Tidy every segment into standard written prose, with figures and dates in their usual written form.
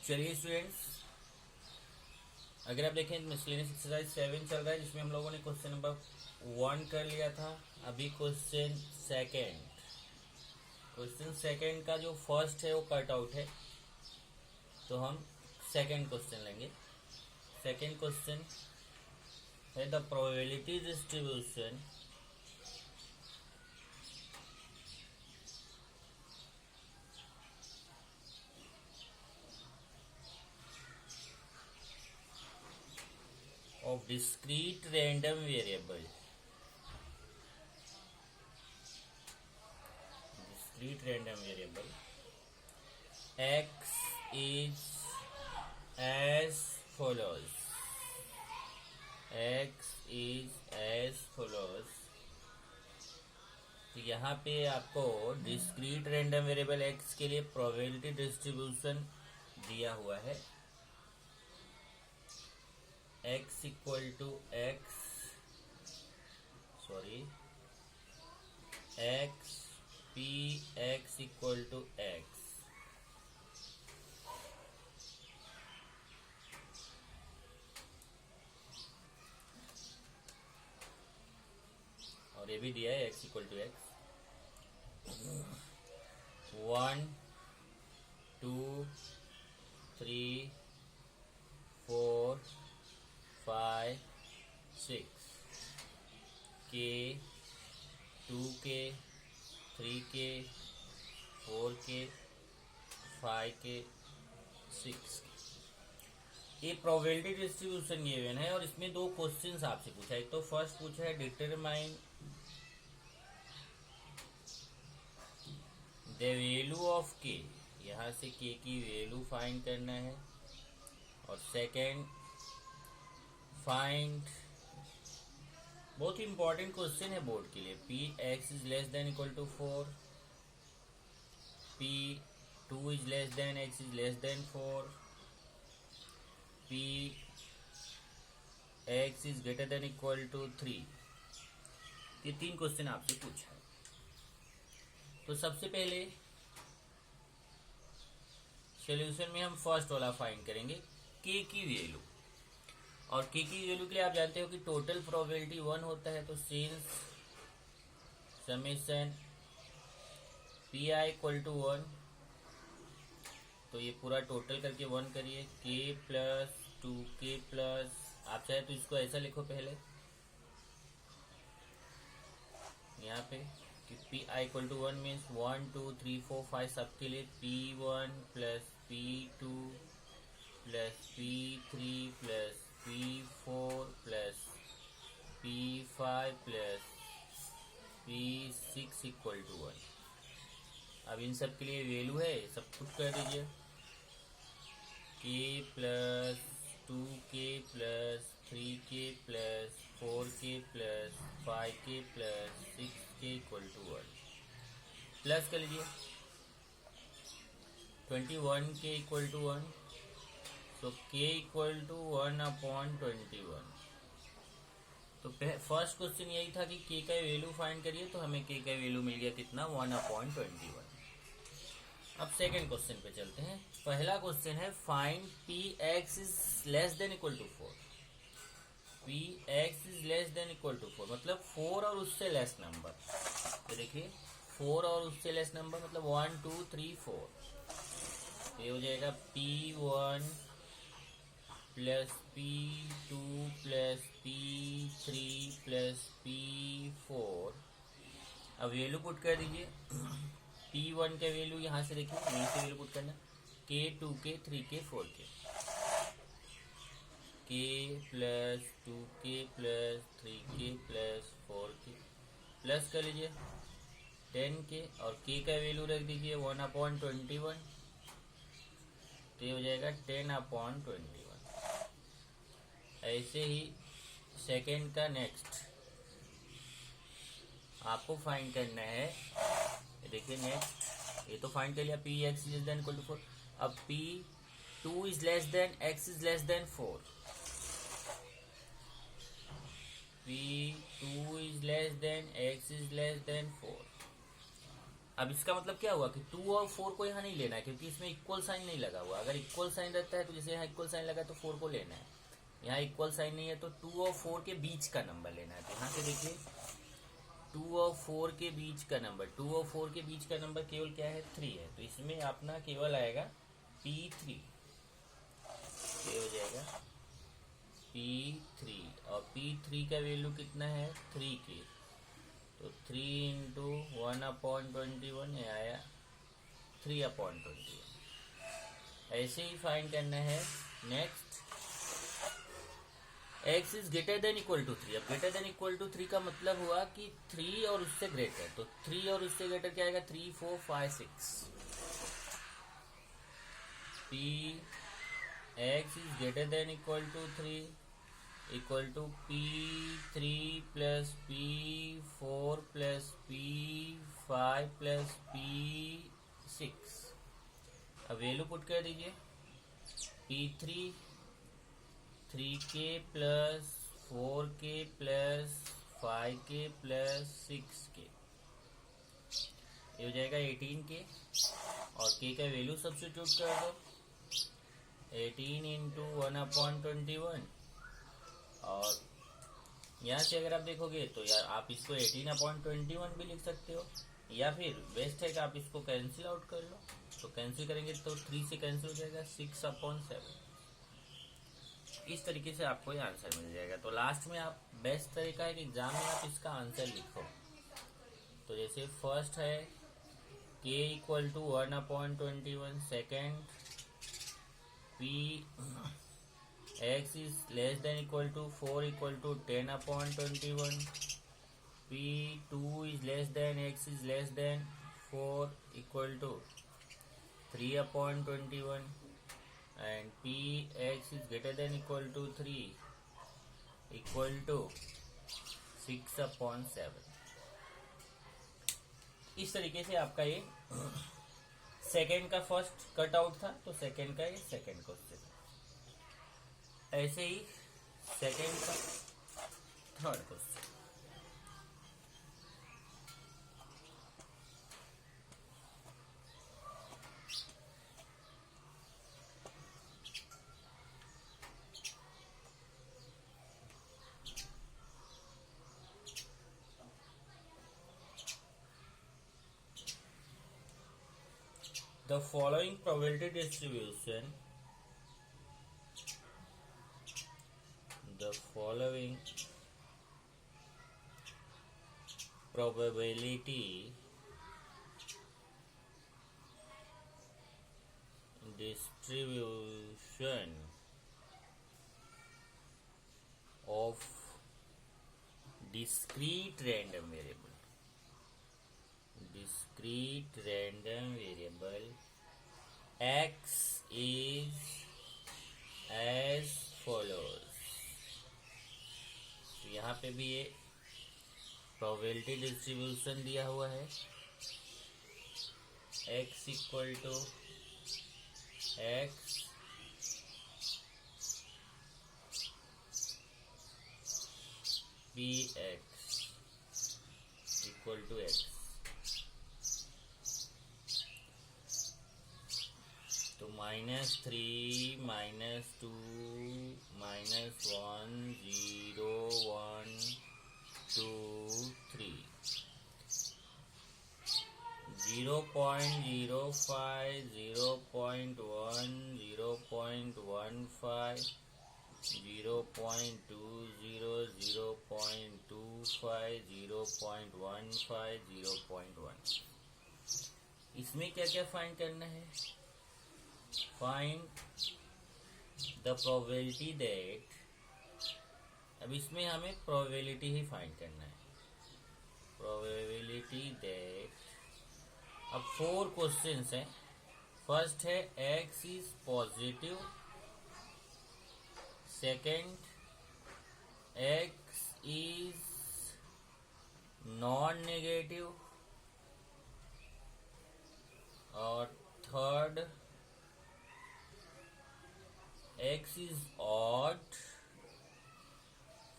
चलिए स्टूडेंट्स, अगर आप देखें मिसलेनियस एक्सरसाइज 7 चल रहा है जिसमें हम लोगों ने क्वेश्चन नंबर 1 कर लिया था। अभी क्वेश्चन सेकंड का जो फर्स्ट है वो कट आउट है, तो हम सेकंड क्वेश्चन लेंगे। सेकंड क्वेश्चन है the probability distribution of discrete random variable x is as follows. तो यहाँ पे आपको डिस्क्रीट रैंडम वेरिएबल x के लिए प्रोबेबिलिटी डिस्ट्रीब्यूशन दिया हुआ है। x p x equal to x। और ये भी दिया है x equal to x। 1 2 3 4 5 6 k 2k 3k 4k 5k 6। ये प्रोबेबिलिटी डिस्ट्रीब्यूशन गिवन है और इसमें दो क्वेश्चंस आपसे पूछा है। तो फर्स्ट पूछा है determine the value of k, यहाँ से k की वैल्यू फाइंड करना है। और सेकंड फाइंड, बहुत ही इंपॉर्टेंट क्वेश्चन है बोर्ड के लिए, p x is less than equal to 4, p 2 is less than x is less than 4, p x is greater than equal to 3। ये तीन क्वेश्चन आपसे पूछा है। तो सबसे पहले सॉल्यूशन में हम फर्स्ट वाला फाइंड करेंगे k की वैल्यू। और k की वैल्यू के लिए आप जानते हो कि टोटल प्रोबेबिलिटी 1 होता है। तो since summation p i equal to 1, तो ये पूरा टोटल करके 1 करिए, k प्लस 2k प्लस, आप चाहे तो इसको ऐसा लिखो पहले यहाँ पे कि p i equal to 1 means 1 2 3 4 5 सबके लिए p1 plus p2 plus p3 plus p4 plus p5 plus p6 equal to 1। अब इन सब के लिए वैल्यू है, सब कुछ कर दीजिए। k plus 2k plus 3k plus 4k plus 5k plus 6k equal to 1। Plus कर लीजिए 21k इक्वल टू 1। तो k इक्वल टू 1/21। तो फर्स्ट क्वेश्चन यही था कि k का वैल्यू फाइंड करिए, तो हमें k का वैल्यू मिल गया कितना, 1/21। अब सेकंड क्वेश्चन पे चलते हैं। पहला क्वेश्चन है find p x is less than equal to 4। p x is less than equal to 4 मतलब 4 और उससे लेस नंबर। तो देखिए 4 और उससे लेस नंबर मतलब 1 2 3 4। ये हो जाएगा p1 plus p2 plus p3 plus p4। अब वैल्यू पुट कर दीजिए। p1 का वैल्यू यहाँ से देखिए, यहीं से वैल्यू पुट करना, k 2k 3k 4k, k plus 2k plus 3k plus 4k। Plus कर लीजिए 10k और k का वैल्यू रख दीजिए 1/21। तो ये हो जाएगा 10/21। ऐसे ही सेकेंड का नेक्स्ट आपको फाइंड करना है। देखिए नेक्स्ट, ये तो फाइंड कर लिया p x is than equal to 4। अब p2 is less than x is less than 4, p2 is less than x is less than 4। अब इसका मतलब क्या हुआ कि 2 और 4 को यहाँ नहीं लेना है, क्योंकि इसमें इक्वल साइन नहीं लगा हुआ। अगर इक्वल साइन रहता है तो जैसे यहाँ इक्वल साइन लगा है तो 4 को लेना है, यहाँ इक्वल साइन नहीं है तो 2 और 4 के बीच का नंबर लेना है। तो यहाँ से देखिए 2 और 4 के बीच का नंबर, 2 और 4 के बीच का नंबर केवल क्या है, 3 है। तो इसमें अपना केवल आएगा P3, ये हो जाएगा P3, और P3 का वैल्यू कितना है, 3K। तो 3 इंटू 1/21 ये आया 3/21। ऐसे ही फाइंड करना है। Next, x is greater than equal to 3। अब ग्रेटर देन इक्वल टू 3 का मतलब हुआ कि 3 और उससे ग्रेटर, तो 3 और उससे ग्रेटर क्या आएगा, 3, 4, 5, 6। P x is greater than equal to 3 equal to P3 plus P4 plus P5 plus P6। अब वैल्यू पुट कर दीजिए। P3 3K plus 4K plus 5K plus 6K, ये हो जाएगा 18K। और K का वैल्यू सब्स्टिट्यूट कर दो, 18 इंटू 1/21। और यहाँ से अगर आप देखोगे तो यार आप इसको 18/21 भी लिख सकते हो, या फिर बेस्ट है कि आप इसको कैंसिल आउट कर लो। तो कैंसिल करेंगे तो 3 से कैंसिल हो जाएगा, 6/7। इस तरीके से आपको ये आंसर मिल जाएगा। तो लास्ट में आप, बेस्ट तरीका है कि एग्जाम में आप इसका आंसर लिखो। तो जैसे फर्स्ट है K equal to 1/21, second P x is less than equal to 4 equal to 10/21, P2 is less than x is less than 4 equal to 3/21, and Px is greater than equal to 3 equal to 6/7। इस तरीके से आपका ये second का first cut out था, तो second का ये सेकेंड क्वेश्चन। ऐसे ही सेकेंड का third question. The following probability distribution, the following probability distribution of discrete random variable, discrete random variable x is as follows। तो यहाँ पे भी ये प्रोबेबिलिटी डिस्ट्रीब्यूशन दिया हुआ है, x equal to x Px equal to x। तो -3, -2, -1, 0, 1, 2, 3, 0.05, 0.1, 0.15, 0.20, 0.25, 0.15, 0.1। इसमें क्या क्या फाइंड करना है? फाइंड द प्रोबेबिलिटी दैट, अब इसमें हमें प्रोबेबिलिटी ही फाइंड करना है। प्रोबेबिलिटी दैट, अब 4 क्वेश्चंस हैं। फर्स्ट है x is positive, second x is non negative, और third x is odd,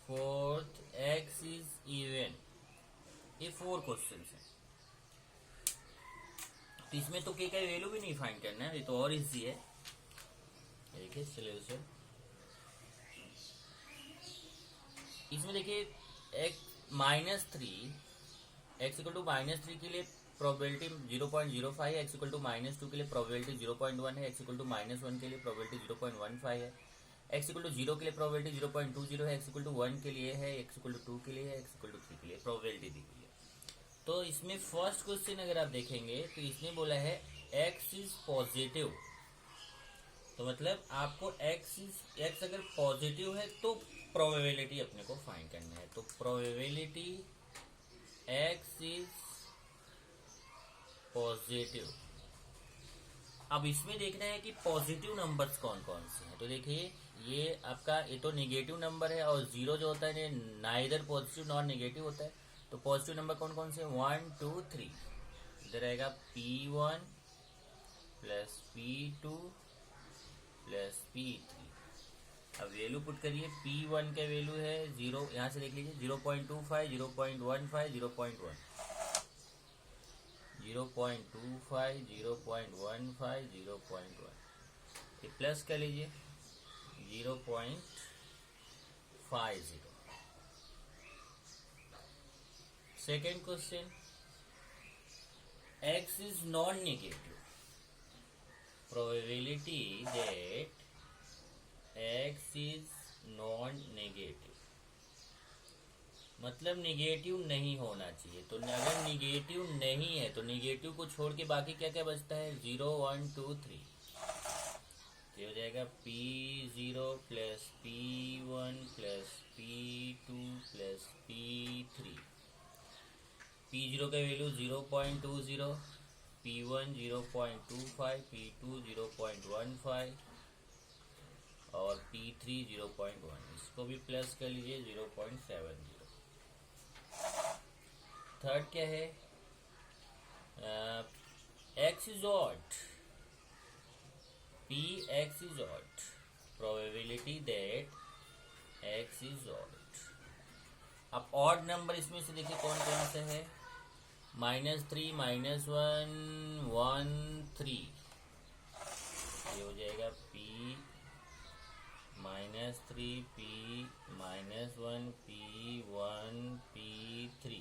fourth x is even। ये 4 क्वेश्चन हैं। तो इसमें तो के का वैल्यू भी नहीं फाइंड करना है, ये तो और इजी है। देखिए सोल्यूशन, इसमें देखिए एक्स इक्वल टू -3 के लिए प्रोबेबिलिटी 0.05 है, एक्स इक्वल टू -2 के लिए प्रोबेबिलिटी 0.1 है, एक्स इक्वल टू -1 के लिए प्रोबेबिलिटी 0.15 है, एक्स इक्वल टू 0 के लिए प्रोबेबिलिटी 0.20 है, एक्स इक्वल टू 1 के लिए है, एक्स इक्वल टू 2 के लिए है, एक्स इक्वल टू 3 के लिए प्रोबेबिलिटी दी हुई है। तो इसमें फर्स्ट क्वेश्चन अगर आप देखेंगे तो इसने बोला है एक्स इज पॉजिटिव, तो मतलब आपको एक्स अगर पॉजिटिव है तो प्रोबेबिलिटी अपने को फाइंड करना है। तो प्रोबेबिलिटी एक्स इज पॉजिटिव। अब इसमें देखना है कि पॉजिटिव नंबर्स कौन कौन से हैं। तो देखिए ये आपका, ये तो नेगेटिव नंबर है और जीरो जो होता है नाइदर पॉजिटिव नॉर नेगेटिव होता है। तो पॉजिटिव नंबर कौन कौन से, 1 2 3, इधर आएगा P1 plus P2 plus P3। अब वैल्यू पुट करिए, P1 का वैल्यू है 0, यहाँ से देख लीजिए 0.25 0.15 0.1 0.25 0.15 0.1, ये प्लस कर लीजिए 0.50। Second question, x is non-negative, probability that x is non-negative, मतलब निगेटिव नहीं होना चाहिए। तो अगर निगेटिव नहीं है तो निगेटिव को छोड़ के बाकी क्या क्या बचता है, 0 1 2 3, तो हो जाएगा P0 plus P1 plus P2 plus P3। P0 का वैल्यू 0.20, P1 0.25, P2 0.15 और P3 0.1, इसको भी प्लस कर लीजिए 0.70। थर्ड क्या है, x is odd, P x is odd, probability that x is odd। अब ऑड नंबर इसमें से देखिए कौन कौन से है, -3 -1 1 3, ये हो जाएगा P -3 P -1 P1 P3।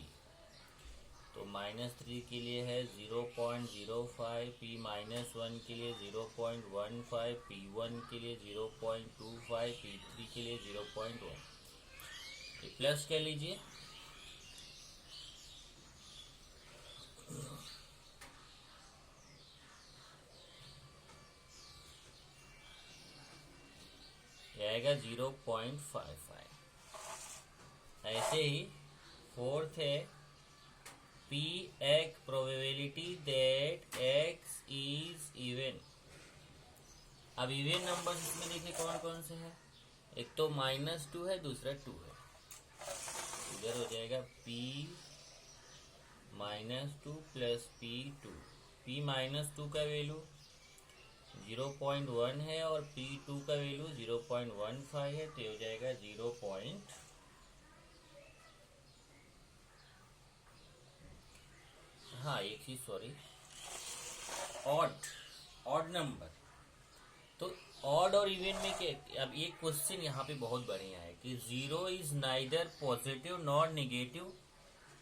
तो -3 के लिए है 0.05, P -1 के लिए 0.15, P1 के लिए 0.25, P3 के लिए 0.1, ये प्लस कर लीजिए। आएगा 0.55। ऐसे ही फोर्थ है P x probability that x is even. अब इवन नंबर इसमें देखिए कौन कौन से हैं, एक तो -2 है, दूसरा 2 है, इधर हो जाएगा P -2 प्लस P2। P -2 का वैल्यू 0.1 है और P2 का वैल्यू 0.15 है, तो हो जाएगा 0. हाँ एक चीज सॉरी, ऑड नंबर। तो ऑड और इवन में क्या, अब ये क्वेश्चन यहाँ पे बहुत बढ़िया है कि 0 is neither positive nor negative.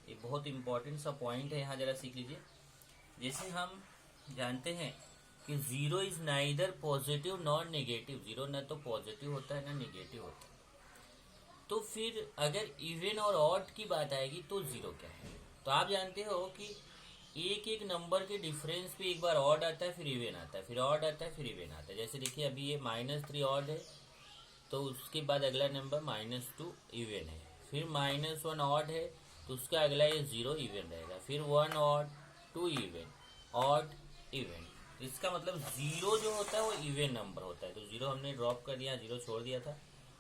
ये बहुत इंपॉर्टेंट सा पॉइंट है, यहाँ जरा सीख लीजिए। जैसे हम जानते हैं कि 0 is neither positive nor negative, 0 न तो पॉजिटिव होता है ना नेगेटिव होता है। तो फिर अगर इवन और ऑड की बात आएगी तो 0 क्या है, तो आप जानते हो कि एक एक नंबर के डिफरेंस पे एक बार ऑड आता है, फिर इवन आता है, फिर ऑड आता है, फिर इवन आता है। जैसे देखिए अभी ये -3 ऑड है, तो उसके बाद अगला नंबर -2 इवन है, फिर -1 ऑड है, तो उसका अगला ये 0 इवन रहेगा, फिर 1 ऑड 2 इवन ऑड इवन। इसका मतलब 0 जो होता है वो इवन नंबर होता है। तो 0 हमने ड्रॉप कर दिया, 0 छोड़ दिया था,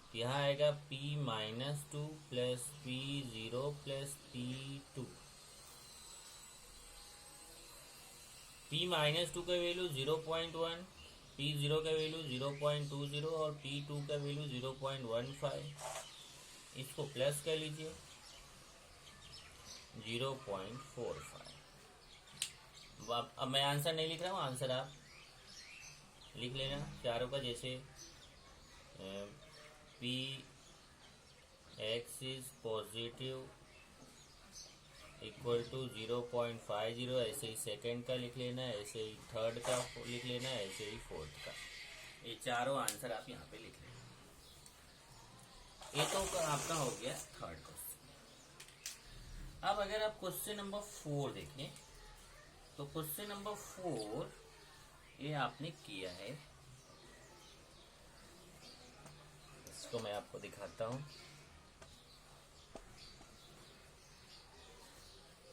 तो यहाँ आएगा P -2 plus P0 plus P2। P -2 का वैल्यू 0.1, P0 का वैल्यू 0.20 और P2 का वैल्यू 0.15। इसको प्लस कर लीजिए 0.45 अब मैं आंसर नहीं लिख रहा हूँ, आंसर आप लिख लेना चारों का। जैसे p x is positive equal to 0.50, ऐसे ही सेकंड का लिख लेना, ऐसे ही थर्ड का लिख लेना, ऐसे ही फोर्थ का। ये चारों आंसर आप यहाँ पे लिख लेना। ये तो आपका हो गया थर्ड क्वेश्चन। अब अगर आप क्वेश्चन नंबर 4 देखें तो क्वेश्चन नंबर 4 ये आपने किया है, इसको मैं आपको दिखाता हूँ।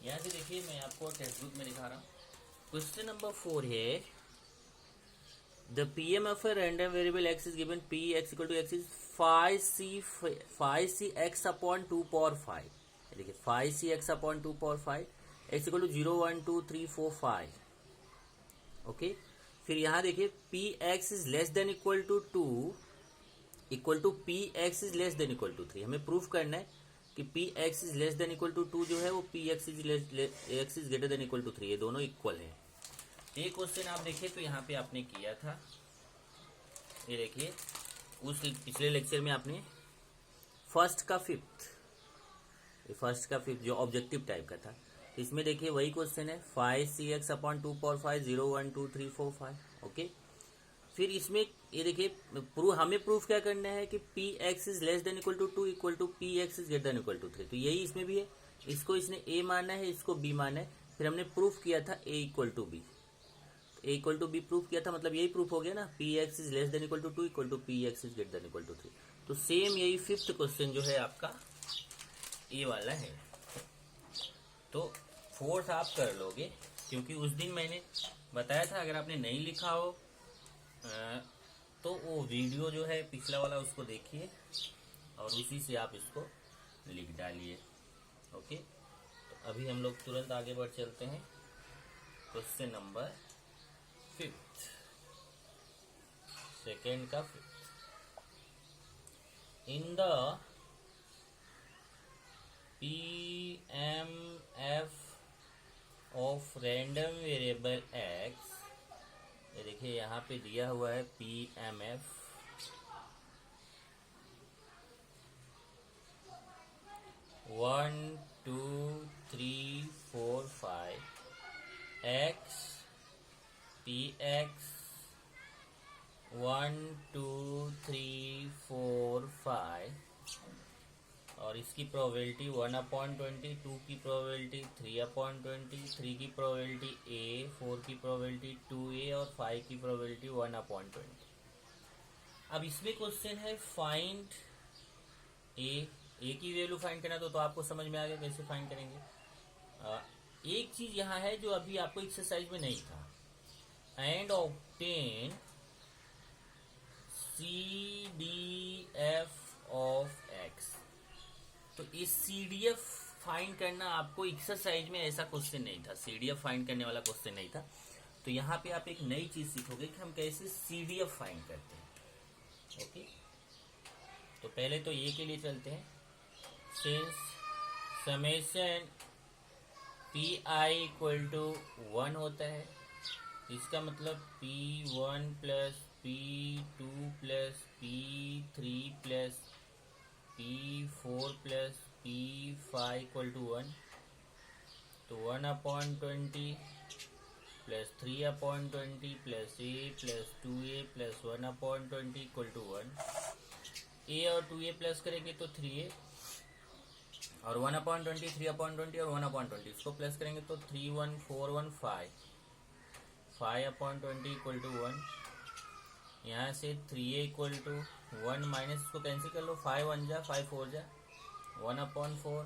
यहाँ से देखिए, मैं आपको टेक्स्ट बुक में दिखा रहा हूँ। क्वेश्चन नंबर 4 है, the PM of a random variable x is given p x equal to x is 5c x upon 2 power 5। देखिए 5c x upon 2 power 5 x equal to 0 1 2 3 4 5। Okay, फिर यहाँ देखिए p x is less than equal to 2 equal to P x is less than equal to 3। हमें proof करना है कि p x is less than equal to 2 जो है वो p x is greater than equal to 3, ये दोनों equal है। ये क्वेश्चन आप देखिए तो यहाँ पे आपने किया था, ये देखिए उस पिछले लेक्चर में आपने फर्स्ट का फिफ्थ जो ऑब्जेक्टिव टाइप का था, इसमें देखिए वही क्वेश्चन है 5cx अपॉन 2 पावर 5 0 1 2 3 4 5। ओके, फिर इसमें ये देखिए हमें प्रूफ क्या करना है कि p x is less than equal to 2 equal to P x is greater than equal to 3। तो यही इसमें भी है, इसको इसने ए माना है, इसको बी माना है। फिर हमने प्रूफ किया था A equal to B, A equal to B proof किया था, मतलब यही प्रूफ हो गया ना, P x is less than equal to 2 equal to P x is greater than equal to 3। तो सेम यही फिफ्थ क्वेश्चन जो है आपका ये वाला है। तो फोर्थ आप कर लोगे, क्योंकि उस दिन मैंने बताया था अगर आपने नहीं लिखा हो तो वो वीडियो जो है पिछला वाला उसको देखिए और उसी से आप इसको लिख डालिए। ओके, तो अभी हम लोग तुरंत आगे बढ़ चलते हैं क्वेश्चन नंबर 5, सेकेंड का 5। In the PMF of random variable x, ये देखिए यहाँ पे दिया हुआ है PMF, वन 2 3 4 5 x px 1 2 3 4 5 और इसकी प्रोबेबिलिटी 1/20, 2 की प्रोबेबिलिटी 3/20, 3 की प्रोबेबिलिटी a, 4 की प्रोबेबिलिटी 2a और 5 की प्रोबेबिलिटी 1/20। अब इसमें क्वेश्चन है फाइंड a की वैल्यू फाइंड करना। तो आपको समझ में आ गया कैसे फाइंड करेंगे। एक चीज यहाँ है जो अभी आपको एक्सरसाइज में नहीं था, and obtain CDF of x। तो इस CDF फाइंड करना आपको एक्सरसाइज में ऐसा क्वेश्चन नहीं था, CDF फाइंड करने वाला क्वेश्चन नहीं था। तो यहाँ पे आप एक नई चीज सीखोगे कि हम कैसे CDF फाइंड करते हैं। ओके, तो पहले तो ये के लिए चलते हैं। Since summation PI equal to 1 होता है, इसका मतलब P1 plus P2 plus P3 plus P4 plus P5 equal to 1। तो 1/20 plus 3/20 plus a plus 2a plus 1/20 equal to 1। a और 2a प्लस करेंगे तो 3a और 1/20 3/20 और 1/20 इसको प्लस करेंगे तो 3 1 4 1 5 5/20 इक्वल टू 1। यहाँ से 3a इक्वल टू 1 माइनस इसको कैंसिल कर लो, 5 1 जा 5 4 जा 1/4,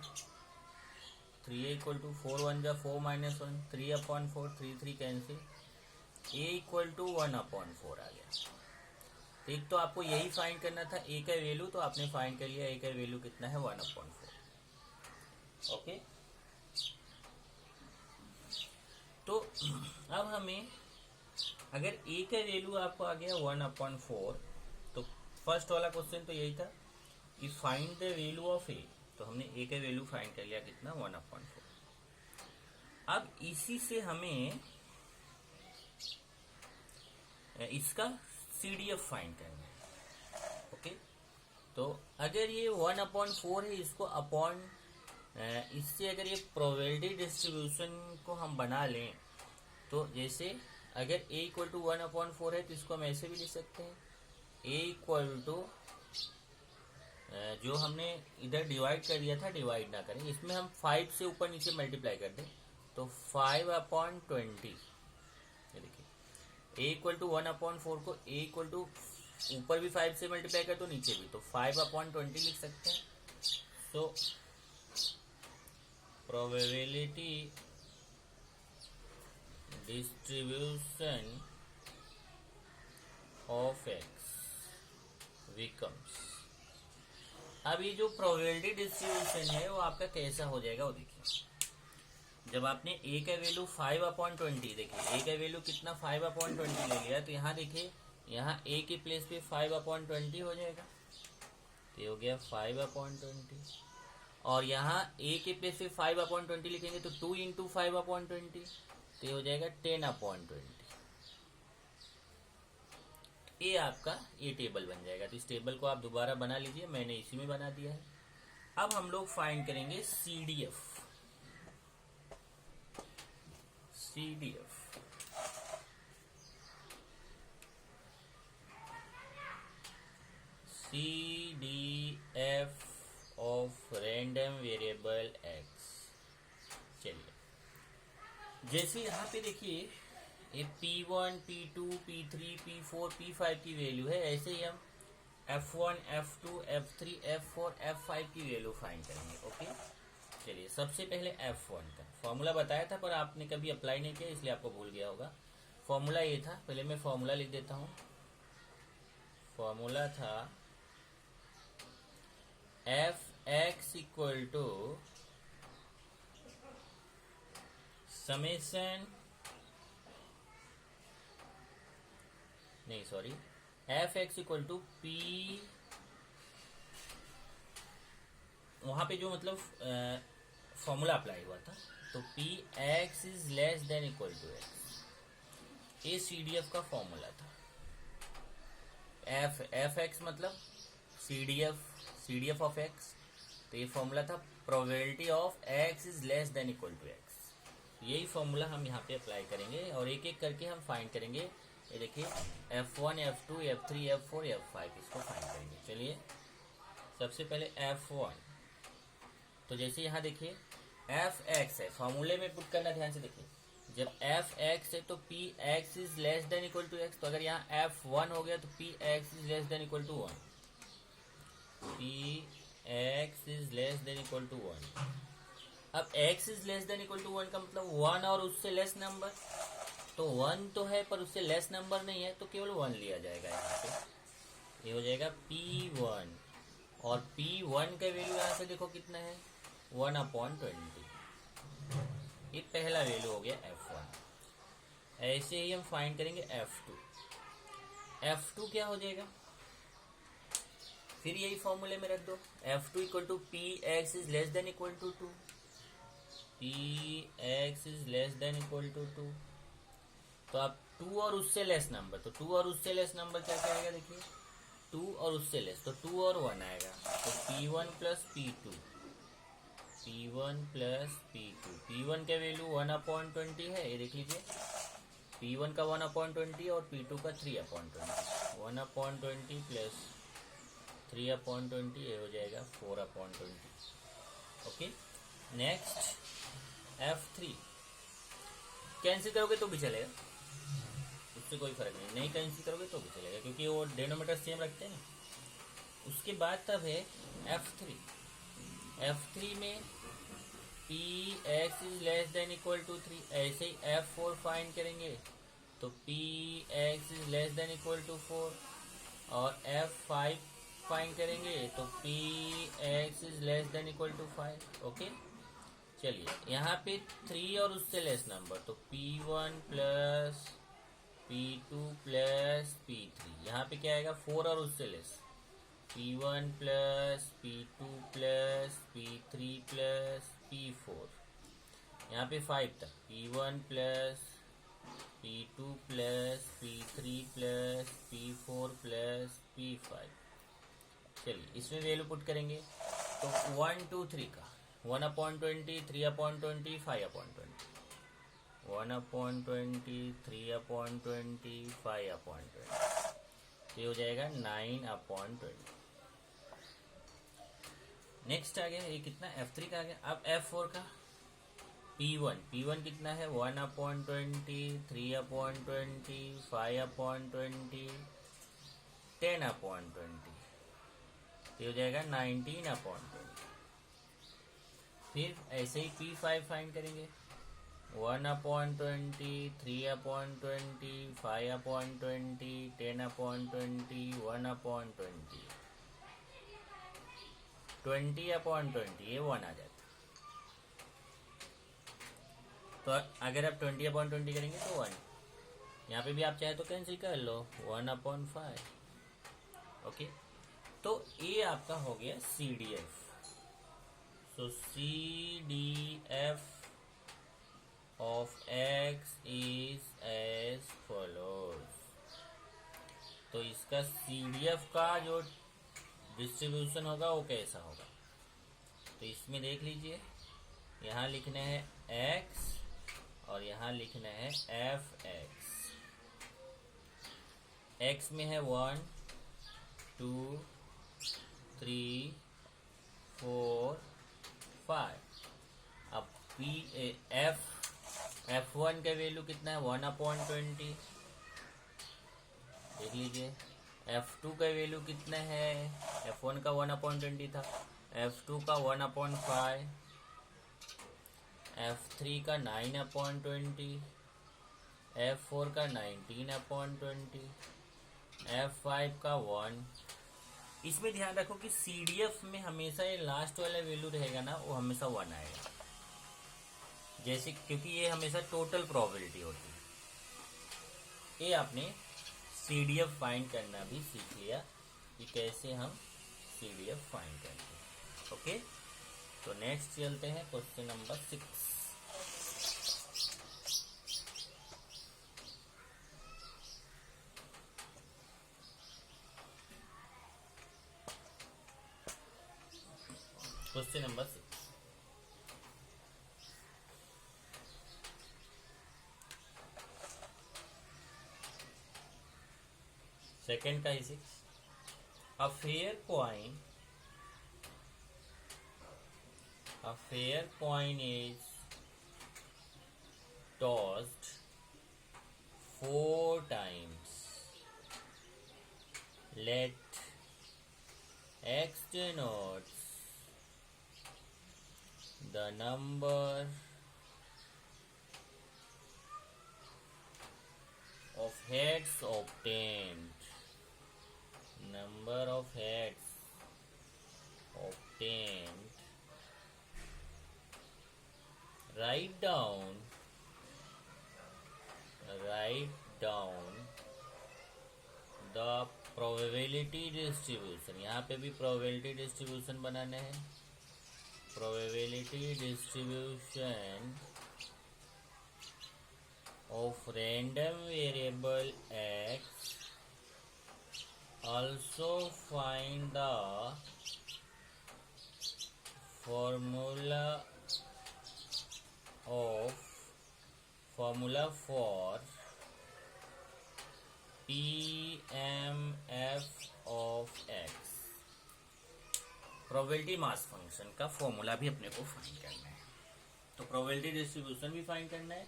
3a इक्वल टू 4 1 जा 4 minus 1 3/4, 3 3 cancel, a equal to 1/4 आ गया। एक तो आपको यही फाइंड करना था a का वैल्यू, तो आपने फाइंड कर लिया। a का वैल्यू कितना है 1/4। ओके, तो अब हमें अगर a का वैल्यू आपको आ गया 1/4, तो फर्स्ट वाला क्वेश्चन तो यही था कि find the value of a। तो हमने a का वैल्यू फाइंड कर लिया कितना 1/4। अब इसी से हमें इसका CDF फाइंड करना है। ओके, तो अगर ये 1/4 है, इसको अपॉन इससे अगर ये प्रोबेबिलिटी डिस्ट्रीब्यूशन को हम बना लें, तो जैसे अगर a इक्वल टू 1/4 है तो इसको हम ऐसे भी लिख सकते हैं, a इक्वल टू जो हमने इधर डिवाइड कर दिया था, डिवाइड ना करें, इसमें हम 5 से ऊपर नीचे मल्टीप्लाई कर दें, तो 5/20। ये देखिए a इक्वल टू 1/4 को a इक्वल टू ऊपर भी 5 से मल्टीप्लाई कर दो, नीचे भी, तो 5/20 लिख सकते हैं। So probability distribution of x becomes, अब ये जो प्रोबेबिलिटी डिस्ट्रीब्यूशन है वो आपका कैसा हो जाएगा, वो देखिए। जब आपने a का वैल्यू 5/20, देखिए a का वैल्यू कितना 5/20 ले लिया, तो यहाँ देखिए, यहाँ a के प्लेस पे 5/20 हो जाएगा, तो ये हो गया 5/20। और यहाँ a के प्लेस पे 5/20 लिखेंगे तो 2 इंटू 5/20, तो ये हो जाएगा 10/20। ये आपका ये टेबल बन जाएगा। तो इस टेबल को आप दोबारा बना लीजिए, मैंने इसी में बना दिया है। अब हम लोग फाइंड करेंगे CDF। CDF of random variable x। चलिए, जैसे यहाँ पे देखिए ये P1, P2, P3, P4, P5 की वैल्यू है, ऐसे ही हम F1, F2, F3, F4, F5 की वैल्यू फाइंड करेंगे। ओके, चलिए सबसे पहले F1 का फॉर्मूला बताया था, पर आपने कभी अप्लाई नहीं किया इसलिए आपको भूल गया होगा। फॉर्मूला ये था, पहले मैं फॉर्मूला लिख देता हूँ। फॉर्मूला था Fx इक्वल टू समेशन, नहीं sorry, Fx equal to P, वहां पे जो मतलब फॉर्मूला अप्लाई हुआ था, तो Px is less than equal to x, ये CDF का फॉर्मूला था। Fx मतलब CDF ऑफ x, तो ये फॉर्मूला था probability of x is less than equal to x। यही फॉर्मूला हम यहाँ पे अप्लाई करेंगे और एक एक करके हम फाइंड करेंगे। ये देखिए F1, F2, F3, F4, F5 इसको फाइंड करेंगे। चलिए सबसे पहले F1, तो जैसे यहाँ देखिए Fx है, फॉर्मूले में पुट करना, ध्यान से देखिए। जब Fx है तो Px is less than equal to x, तो अगर यहाँ F1 हो गया तो Px is less than equal to 1, Px is less than equal to 1। अब x is less than equal to 1 का मतलब 1 और उससे लेस नंबर, तो 1 तो है पर उससे लेस नंबर नहीं है, तो केवल 1 लिया जाएगा यहाँ पे। ये हो जाएगा P1, और P1 का वैल्यू यहाँ से देखो कितना है 1/20। ये पहला वैल्यू हो गया F1। ऐसे ही हम फाइंड करेंगे F2। F2 क्या हो जाएगा, फिर यही फॉर्मूले में रख दो। F2 equal to Px is less than equal to 2, Px is less than equal to 2। तो अब 2 और उससे लेस नंबर, तो 2 और उससे लेस नंबर क्या क्या आएगा, देखिए 2 और उससे लेस, तो 2 और 1 आएगा, तो P1 plus P2, P1 plus P2। P1 का वैल्यू 1/20 है, ये देख लीजिए, P1 का 1/20 और P2 का 3/20। 1/20 प्लस 3/20, ये हो जाएगा 4/20। ओके, नेक्स्ट F3 कैंसिल करोगे तो भी चलेगा, उससे कोई फर्क नहीं कैंसिल करोगे तो भी चलेगा, क्योंकि वो डिनोमिनेटर सेम रखते हैं ना। उसके बाद तब है F3 में Px is less than equal to 3। ऐसे ही F4 फाइंड करेंगे तो Px is less than equal to 4, और F5 फाइंड करेंगे तो Px is less than equal to 5। Okay, चलिए यहाँ पे 3 और उससे लेस नंबर, तो P1 plus P2 plus P3। यहाँ पे क्या आएगा 4 और उससे less, P1 plus P2 plus P3 plus P4। यहाँ पे 5 तक, P1 plus P2 plus P3 plus P4 plus P5। चलिए इसमें वैल्यू पुट करेंगे तो 1 2 3 का 1/20, 3/20, 5/20, 1/20, 3/20, 5/20, तो ये हो जाएगा 9/20। नेक्स्ट आ गया ये कितना F3 का आ गया। अब F4 का P1 कितना है 1/20, 3/20, 5/20, 10/20, तो हो जाएगा 19/20। फिर ऐसे ही P5 फाइंड करेंगे 1/20, 3/20, 5/20, 10/20, 1/20, 20/20, ये 1 आ जाता। तो अगर आप 20/20 करेंगे तो 1, यहाँ पे भी आप चाहे तो कैंसिल कर लो 1/5। ओके, तो ये आपका हो गया CDF। So CDF of X is as follows. तो इसका CDF का जो डिस्ट्रीब्यूशन होगा वो कैसा होगा, तो इसमें देख लीजिए, यहाँ लिखना है X और यहाँ लिखना है FX। X में है 1 2 3 4 5। अब F1 का वैल्यू कितना है 1/20, देख लीजिए। F2 का वैल्यू कितना है, F1 का 1/20 था, F2 का 1/5, F3 का 9/20, F4 का 19/20, F5 का 1। इसमें ध्यान रखो कि CDF में हमेशा ये लास्ट वाला वैल्यू रहेगा ना, वो हमेशा 1 आएगा, जैसे क्योंकि ये हमेशा टोटल प्रोबेबिलिटी होती है। ये आपने CDF फाइंड करना भी सीख लिया कि कैसे हम CDF फाइंड करते हैं। ओके, तो नेक्स्ट चलते हैं question number 6। Question number 6, second का ही 6। A fair coin is tossed 4 times. Let X denotes the number of heads obtained. Number of heads obtained. Write down the probability distribution। यहाँ पे भी probability distribution बनाना है। Probability distribution of random variable X। Also find the formula for PMF of X। Probability mass function का formula भी अपने को find करना है, तो प्रोबेबिलिटी डिस्ट्रीब्यूशन भी फाइंड करना है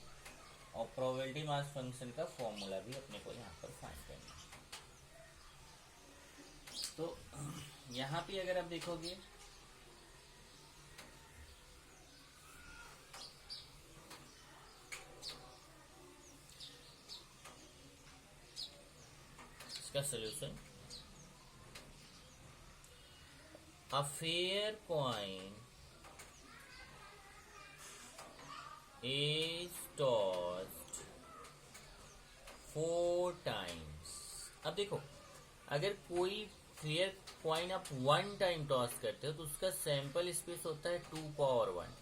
और प्रोबेबिलिटी मास फंक्शन का फॉर्मूला भी अपने को यहाँ पर फाइंड करना है। तो यहाँ पे अगर आप देखोगे इसका solution, a fair coin is tossed 4 times। अब देखो, अगर कोई फेयर कॉइन आप 1 टाइम टॉस करते हो तो उसका सैंपल स्पेस होता है 2 पावर 1।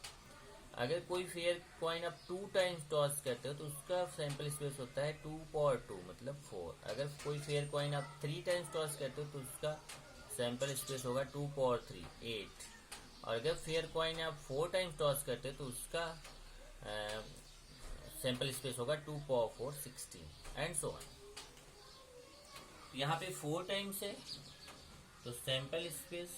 अगर कोई फेयर कॉइन आप 2 टाइम्स टॉस करते हो तो उसका सैंपल स्पेस होता है 2 पावर 2 मतलब 4। अगर कोई फेयर कॉइन आप 3 टाइम्स टॉस करते हो तो उसका सैंपल स्पेस होगा 2 पावर 3 8। और अगर फेयर कॉइन आप 4 टाइम्स टॉस करते हो तो उसका सैंपल स्पेस होगा 2 पावर 4 16 एंड सो ऑन। यहाँ पे 4 टाइम्स है तो sample space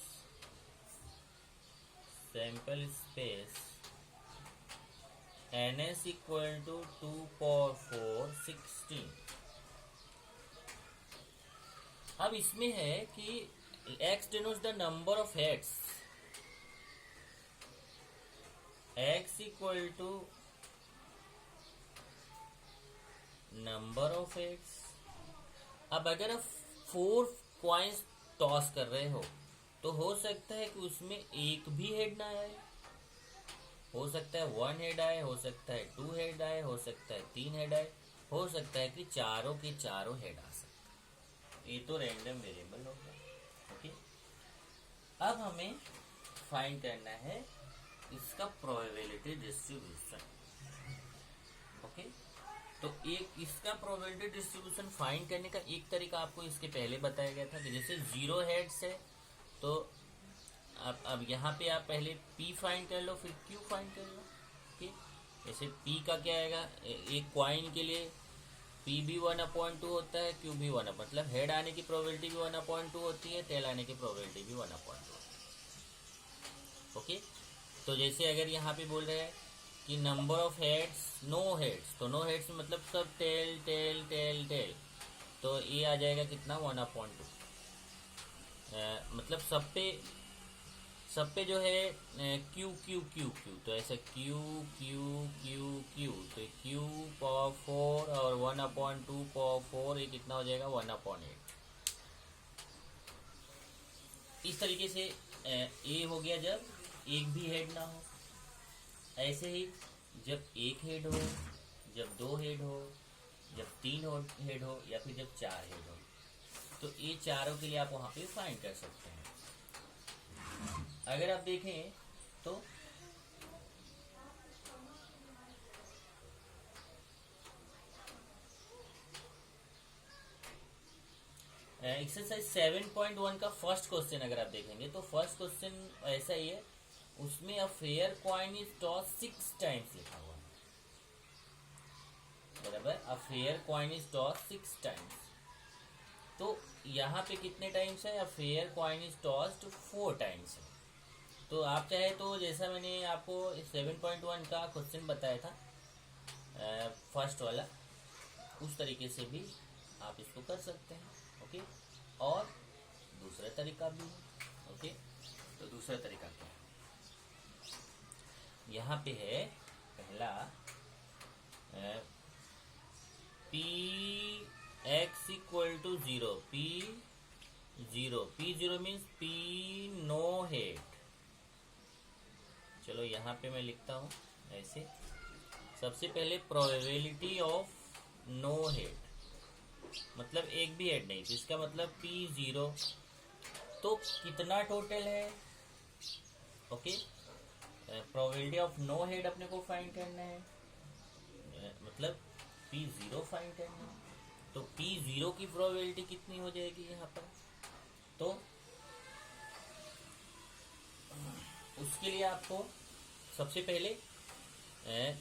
ns equal to 2 power 4 16। अब इसमें है कि x denotes the number of heads, x equal to number of heads. अब अगर आप 4 कॉइन्स टॉस कर रहे हो तो हो सकता है कि उसमें एक भी हेड ना आए, हो सकता है 1 हेड आए, हो सकता है 2 हेड आए, हो सकता है 3 हेड आए, हो सकता है कि चारों के चारों हेड आ सकते हैं। ये तो रैंडम वेरिएबल होगा। ओके, अब हमें फाइंड करना है इसका प्रोबेबिलिटी डिस्ट्रीब्यूशन। ओके, तो एक इसका प्रोबेबिलिटी डिस्ट्रीब्यूशन फाइंड करने का एक तरीका आपको इसके पहले बताया गया था कि जैसे 0 हेड्स है तो अब यहाँ पे आप पहले P फाइंड कर लो फिर Q फाइंड कर लो। ठीक, जैसे P का क्या आएगा, एक क्वाइन के लिए P भी 1/2 होता है, Q भी 1, मतलब हेड आने की प्रोबेबिलिटी भी 1/2 होती है, टेल आने की प्रोबेबिलिटी भी 1/2 होती है। ओके, तो जैसे अगर यहाँ पे बोल रहे हैं कि number of heads no heads, तो नो हेड्स मतलब सब टेल टेल टेल टेल, तो ये आ जाएगा कितना 1/2। मतलब सब पे जो है क्यू क्यू क्यू क्यू, तो ऐसा क्यू क्यू क्यू क्यू, तो क्यू पावर 4 और 1/2 पावर 4, ये कितना हो जाएगा 1/8। इस तरीके से ए हो गया जब एक भी हेड ना हो। ऐसे ही जब एक हेड हो, जब 2 हेड हो, जब 3 हेड हो या फिर जब 4 हेड हो, तो ये चारों के लिए आप वहां पे फाइंड कर सकते हैं। अगर आप देखें तो एक्सरसाइज 7.1 का फर्स्ट क्वेश्चन अगर आप देखेंगे तो फर्स्ट क्वेश्चन ऐसा ही है, उसमें a fair coin is toss 6 times लिखा हुआ है, बराबर। A fair coin is toss 6 times, तो यहाँ पे कितने टाइम्स है, a fair coin is tossed 4 times है। तो आप चाहे तो जैसा मैंने आपको 7.1 का क्वेश्चन बताया था फर्स्ट वाला, उस तरीके से भी आप इसको कर सकते हैं। ओके, और दूसरा तरीका भी है। ओके, तो दूसरा तरीका क्या है, यहाँ पे है पहला P x equal to 0, P0 means P no head. चलो यहाँ पे मैं लिखता हूँ ऐसे, सबसे पहले प्रोबेबिलिटी ऑफ नो हेड, मतलब एक भी हेड नहीं, जिसका मतलब P0, तो कितना टोटल है। Okay, probability of no head अपने को फाइंड करना है, मतलब P0 फाइंड करना है, तो P0 की प्रोबेबिलिटी कितनी हो जाएगी यहाँ पर, तो उसके लिए आपको सबसे पहले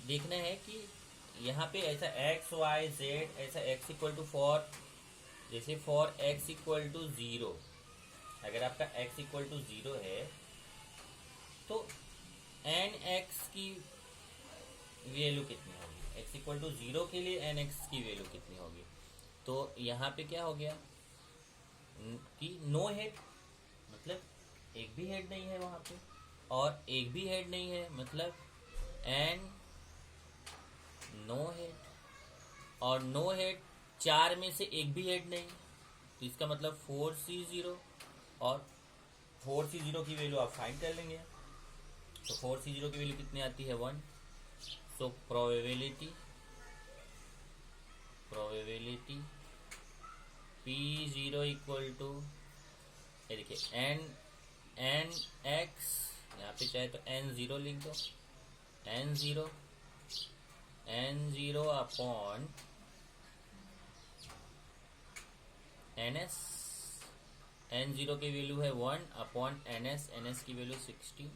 देखना है कि यहाँ पे ऐसा एक्स वाई जेड, ऐसा एक्स इक्वल टू फॉर, जैसे फॉर एक्स इक्वल टू 0, अगर आपका एक्स इक्वल टू 0 है तो एन एक्स की वैल्यू कितनी होगी, एक्स इक्वल टू 0 के लिए एन एक्स की वैल्यू कितनी होगी। तो यहाँ पे क्या हो गया कि नो हेड, मतलब एक भी हेड नहीं है वहाँ पे, और एक भी हेड नहीं है मतलब एन नो हेड, और नो हेड 4 में से एक भी हेड नहीं, तो इसका मतलब 4C0, और 4C0 की वैल्यू आप फाइंड कर लेंगे, तो 4C0 की वैल्यू कितनी आती है 1। So probability P0 equal to, ये देखिए एन एक्स, यहाँ पे चाहे तो N0 लिख दो, n0 अपॉन ns, n0 की वैल्यू है 1 अपॉन ns की वैल्यू 16।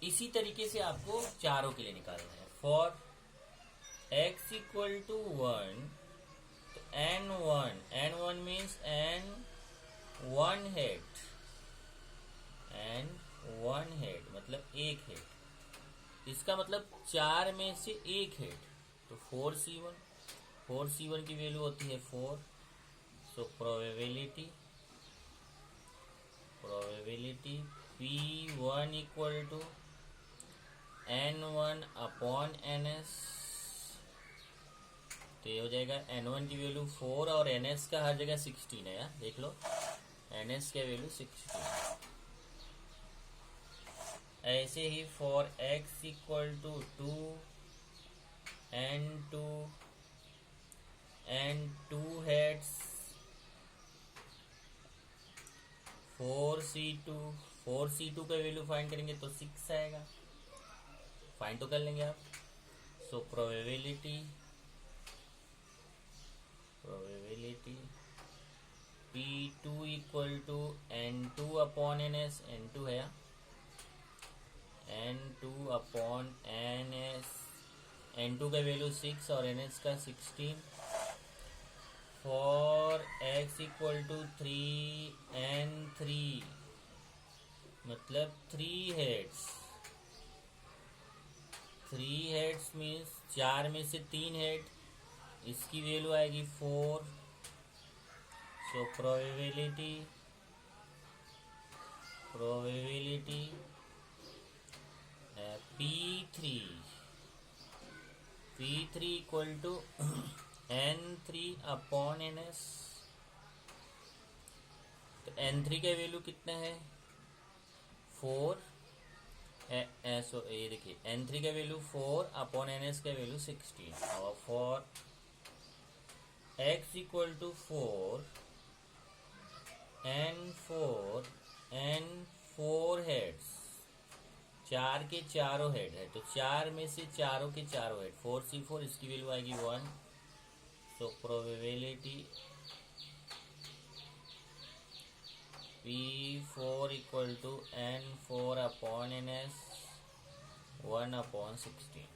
इसी तरीके से आपको चारों के लिए निकालना है। फॉर x इक्वल टू 1, तो n1 मीन्स n1 हेड मतलब एक हेड, इसका मतलब 4 में से एक हेड, तो 4c1 की वैल्यू होती है 4। So probability p1 equal to n1 upon ns, तो ये हो जाएगा n1 की वैल्यू 4 और ns का हर जगह 16 है यार, देख लो ns का वैल्यू 16। ऐसे ही for x equal to 2 n2 heads 4c2 का वैल्यू फाइंड करेंगे तो 6 आएगा, फाइंड तो कर लेंगे आप। So probability p2 equal to n2 upon ns, n2 है n2 अपॉन ns, n2 का वैल्यू 6 और ns का 16। For x equal to 3n3 मतलब 3 हेड्स मीन्स 4 में से 3 हेड, इसकी वैल्यू आएगी 4। So probability p3 equal to n3 upon ns, तो n3 का वैल्यू कितना है 4, सो ये देखिए n3 का वैल्यू 4 अपॉन ns का वैल्यू 16। और for x equal to 4 n4 heads, 4 के चारों हेड है, तो 4 में से चारों के चारों हेड 4c4, इसकी वैल्यू आएगी 1। So probability p4 equal to n4 upon ns 1 upon 16।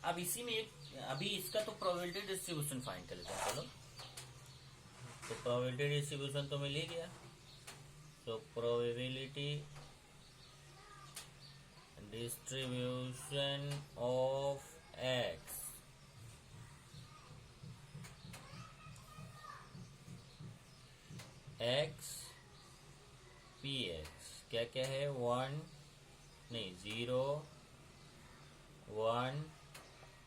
अब इसी में अभी इसका तो प्रोबेबिलिटी डिस्ट्रीब्यूशन फाइंड कर लेते हैं। चलो, तो प्रोबेबिलिटी डिस्ट्रीब्यूशन तो मिल ही गया। तो probability distribution of x px क्या क्या है 0 1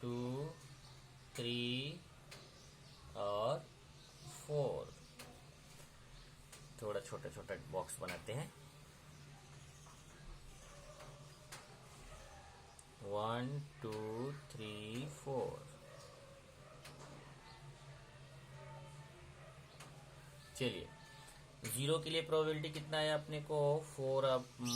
2 3 और 4। थोड़ा छोटा छोटा बॉक्स बनाते हैं। 1 2 3 4। चलिए, 0 के लिए प्रोबेबिलिटी कितना है अपने को 4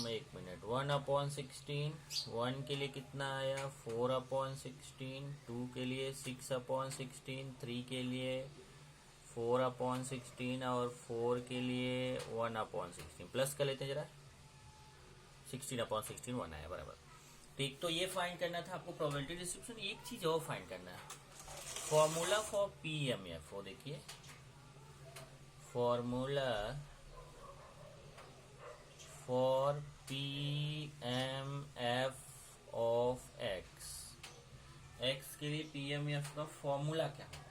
एक मिनट 1 अपॉन 16। 1 के लिए कितना आया 4 अपॉन 16। 2 के लिए 6 अपॉन 16। 3 के लिए 4 अपॉन 16 और 4 के लिए 1 अपॉन 16। प्लस कर लेते हैं जरा, 16 अपॉन 16 1 आया बराबर। ठीक, तो ये फाइंड करना था आपको प्रोबेबिलिटी डिस्ट्रीब्यूशन। एक चीज और फाइंड करना है, फॉर्मूला फॉर पीएमएफ। वो देखिए, formula for PMF of x के लिए पीएमएफ का फॉर्मूला क्या है।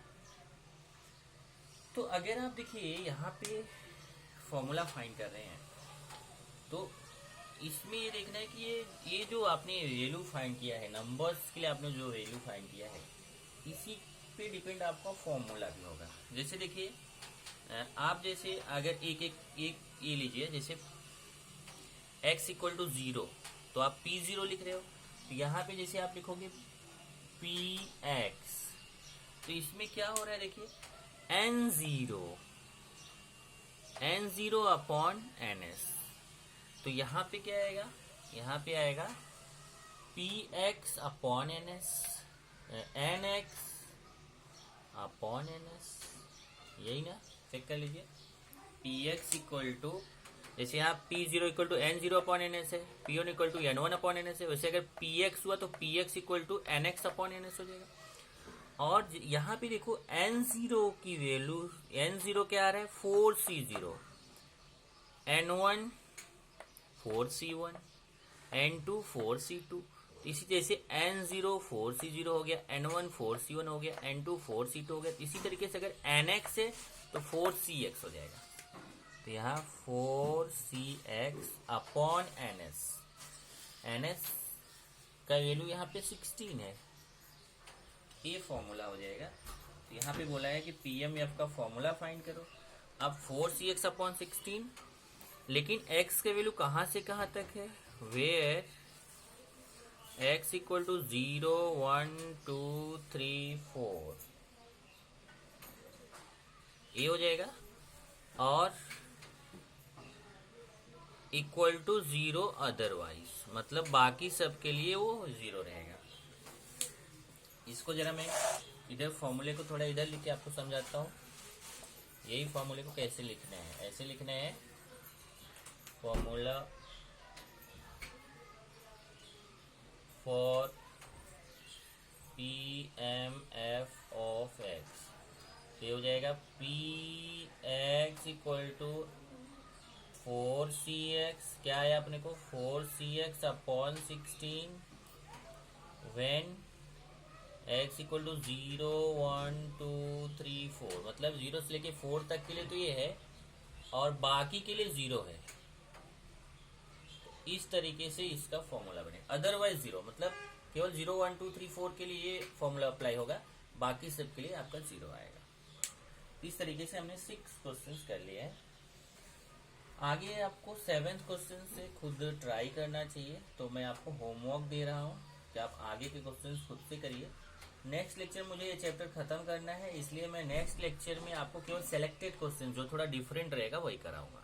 तो अगर आप देखिए यहाँ पे फॉर्मूला फाइंड कर रहे हैं, तो इसमें ये देखना है कि ये जो आपने वैल्यू फाइंड किया है, नंबर्स के लिए आपने जो वैल्यू फाइंड किया है, इसी पे डिपेंड आपका फॉर्मूला भी होगा। जैसे देखिए, आप जैसे अगर एक ये लीजिए, जैसे x इक्वल टू 0, तो आप p0 लिख रहे हो, तो यहाँ पे जैसे आप लिखोगे px, तो इसमें क्या हो रहा है देखिए, n0 अपॉन ns। तो यहाँ पे क्या आएगा, यहाँ पे आएगा P X upon N S, N X upon N S, यही ना, चेक कर लीजिए। पी एक्स इक्वल टू, जैसे यहाँ P zero equal to N zero upon N S है, P one equal to N one upon N S है, वैसे अगर पी एक्स हुआ तो P x equal to N X upon N S हो जाएगा। और यहाँ पे देखो एन जीरो की वैल्यू, एन जीरो क्या आ रहा है 4c0, N one 4c1, N to 4c2, इसी जैसे एन जीरो 4c0 हो गया, एन वन 4c1 हो गया, एन टू 4c2 हो गया। इसी तरीके से अगर एन एक्स है तो 4cx हो जाएगा। तो यहाँ 4cx upon N S, N S का वैल्यू यहाँ पे 16 है, ये फॉर्मूला हो जाएगा। तो यहाँ पे बोला है कि पीएमएफ का फॉर्मूला फाइंड करो। अब 4cx अपॉन 16, लेकिन x के वैल्यू कहाँ से कहाँ तक है, वेयर x इक्वल टू 0 1 2 3 4, ये हो जाएगा। और इक्वल टू 0 अदरवाइज, मतलब बाकी सब के लिए वो 0 रहेगा। इसको जरा मैं इधर फॉर्मूले को थोड़ा इधर लिख के आपको समझाता हूँ। यही फॉर्मूले को कैसे लिखना है, ऐसे लिखना है, formula for P M F of X, ये हो जाएगा P x equal to 4cx, क्या है अपने को 4cx upon 16, when x equal to 0 1 2 3 4, मतलब 0 से लेके 4 तक के लिए तो ये है और बाकी के लिए 0 है। तो इस तरीके से इसका फॉर्मूला बने, अदरवाइज 0, मतलब केवल 0 1 2 3 4 के लिए ये फॉर्मूला अप्लाई होगा, बाकी सब के लिए आपका 0 आएगा। इस तरीके से हमने 6 क्वेश्चंस कर लिए हैं। आगे आपको 7th क्वेश्चन से खुद ट्राई करना चाहिए, तो मैं आपको होमवर्क दे रहा हूँ कि आप आगे के क्वेश्चंस खुद से करिए। नेक्स्ट लेक्चर मुझे ये चैप्टर खत्म करना है, इसलिए मैं नेक्स्ट लेक्चर में आपको केवल सेलेक्टेड क्वेश्चन जो थोड़ा डिफरेंट रहेगा वही कराऊंगा।